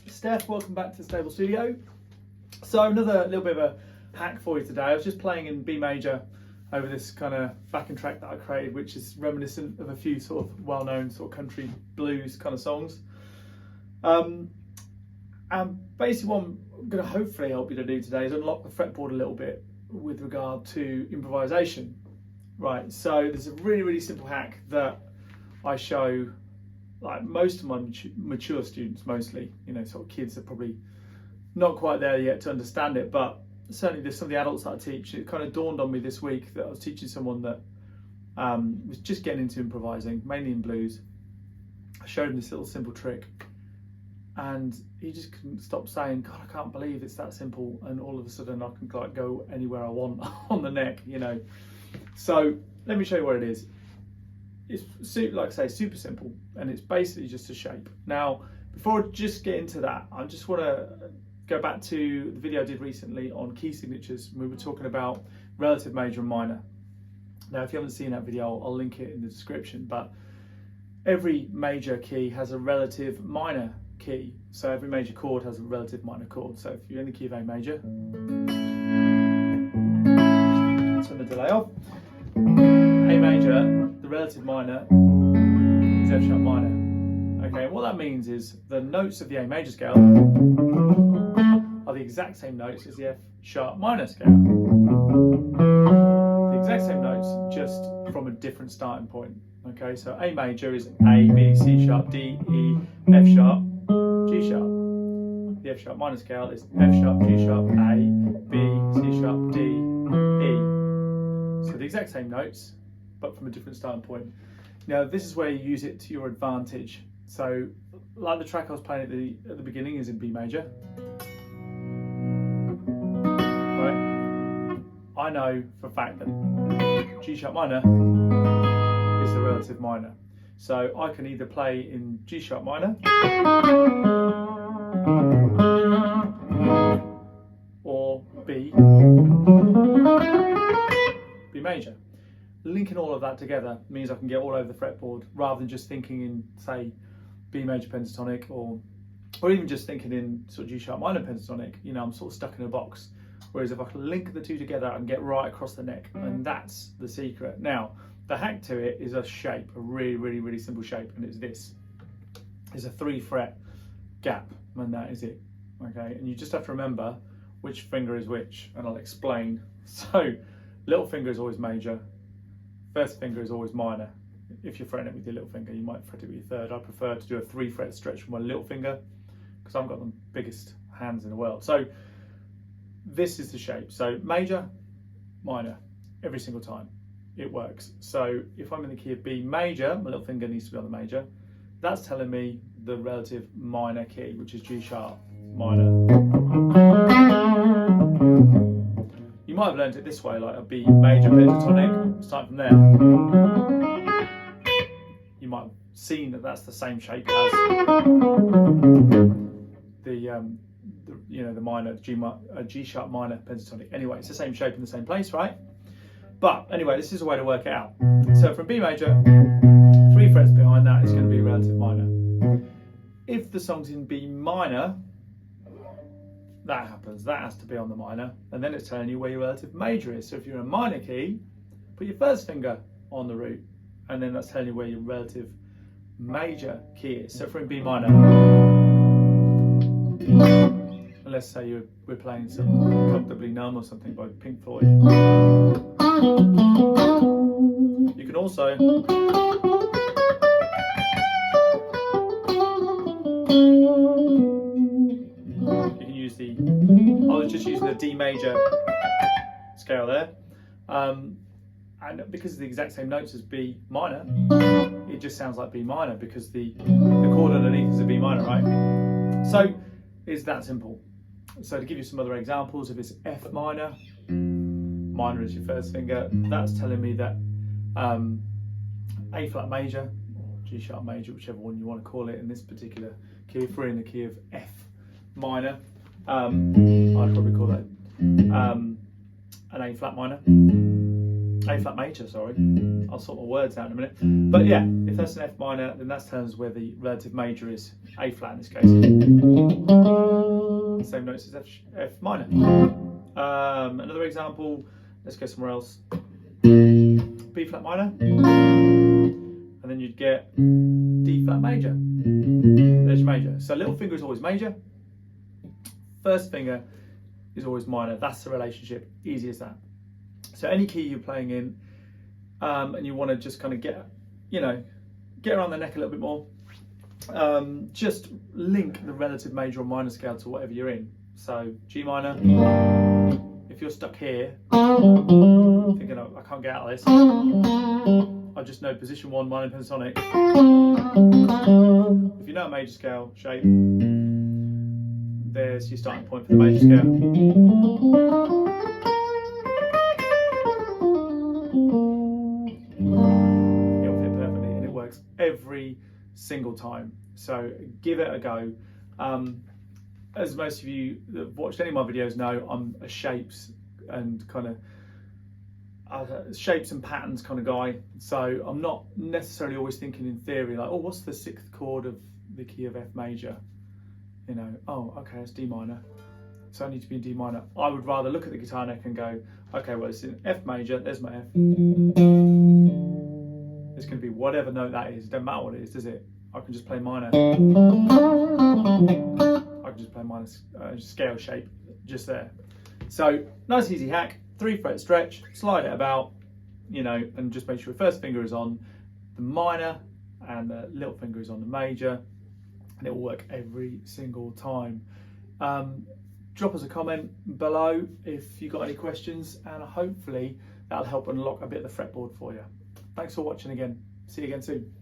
Steph, welcome back to the Stable Studio. So another little bit of a hack for you today. I was just playing in B major over this kind of backing track that I created, which is reminiscent of a few sort of well-known sort of country blues kind of songs. And basically what I'm going to hopefully help you to do today is unlock the fretboard a little bit with regard to improvisation. Right, so there's a really simple hack that I show like most of my mature students, mostly, you know, sort of kids that are probably not quite there yet to understand it, but certainly there's some of the adults that I teach. It kind of dawned on me this week that I was teaching someone that was just getting into improvising, mainly in blues. I showed him this little simple trick and he just couldn't stop saying, God, I can't believe it's that simple, and all of a sudden I can like go anywhere I want on the neck, you know. So let me show you what it is. It's, like I say, super simple, and it's basically just a shape. Now, before I just get into that, I just want to go back to the video I did recently on key signatures. We were talking about relative major and minor. Now, if you haven't seen that video, I'll link it in the description, but every major key has a relative minor key. So every major chord has a relative minor chord. So if you're in the key of A major, turn the delay off. A major, the relative minor is F sharp minor. Okay, and what that means is the notes of the A major scale are the exact same notes as the F sharp minor scale. The exact same notes, just from a different starting point. Okay, so A major is A, B, C sharp, D, E, F sharp, G sharp. The F sharp minor scale is F sharp, G sharp, A, B, C sharp, D, E. So the exact same notes, but from a different starting point. Now, this is where you use it to your advantage. So, like the track I was playing at the beginning is in B major. Right? I know for a fact that G sharp minor is the relative minor. So I can either play in G sharp minor or B major. Linking all of that together means I can get all over the fretboard rather than just thinking in, say, B major pentatonic or even just thinking in sort of G sharp minor pentatonic. You know, I'm sort of stuck in a box. Whereas if I can link the two together, I can get right across the neck, and that's the secret. Now, the hack to it is a shape, a really simple shape, and it's this. It's a 3-fret gap, and that is it. Okay, and you just have to remember which finger is which, and I'll explain. So, little finger is always major. First finger is always minor. If you're fretting it with your little finger, you might fret it with your third. I prefer to do a 3-fret stretch with my little finger because I've got the biggest hands in the world. So this is the shape. So major, minor, every single time. It works. So if I'm in the key of B major, my little finger needs to be on the major. That's telling me the relative minor key, which is G sharp minor. You might have learned it this way, like a B major pentatonic, starting from there. You might have seen that that's the same shape as the minor G sharp minor pentatonic. Anyway, it's the same shape in the same place, right? But anyway, this is a way to work it out. So from B major, 3 frets behind that is going to be relative minor. If the song's in B minor, that happens. That has to be on the minor, and then it's telling you where your relative major is. So if you're in a minor key, put your first finger on the root, and then that's telling you where your relative major key is. So if we're in B minor, and let's say we're playing some Comfortably Numb or something by Pink Floyd, you can also use the, I was just using the D major scale there, and because it's the exact same notes as B minor, it just sounds like B minor because the chord underneath is a B minor, right? So it's that simple. So to give you some other examples, if it's F minor, minor is your first finger, that's telling me that A flat major, or G sharp major, whichever one you want to call it in this particular key, if we're in the key of F minor, I'd probably call that an A flat minor. A flat major, sorry. I'll sort my words out in a minute. But yeah, if that's an F minor, then that's telling us where the relative major is, A flat in this case. Same notes as F minor. Another example, let's go somewhere else. B flat minor, and then you'd get D flat major. There's your major. So little finger is always major, first finger is always minor. That's the relationship, easy as that. So any key you're playing in, and you want to just kind of get around the neck a little bit more, just link the relative major or minor scale to whatever you're in. So G minor, if you're stuck here, thinking, oh, I can't get out of this, I just know position 1, minor pentatonic. If you know a major scale shape, there's your starting point for the major scale. It'll fit perfectly, and it works every single time. So give it a go. As most of you that have watched any of my videos know, I'm a shapes and shapes and patterns kind of guy. So I'm not necessarily always thinking in theory like, oh, what's the 6th chord of the key of F major? Oh, okay, it's D minor, so I need to be in D minor. I would rather look at the guitar neck and go, okay, well, it's in F major, there's my F. It's going to be whatever note that is. It doesn't matter what it is, does it? I can just play minor. I can just play minor scale shape just there. So nice easy hack, 3-fret stretch, slide it about, and just make sure your first finger is on the minor and the little finger is on the major, and it will work every single time. Drop us a comment below if you've got any questions, and hopefully that'll help unlock a bit of the fretboard for you. Thanks for watching again. See you again soon.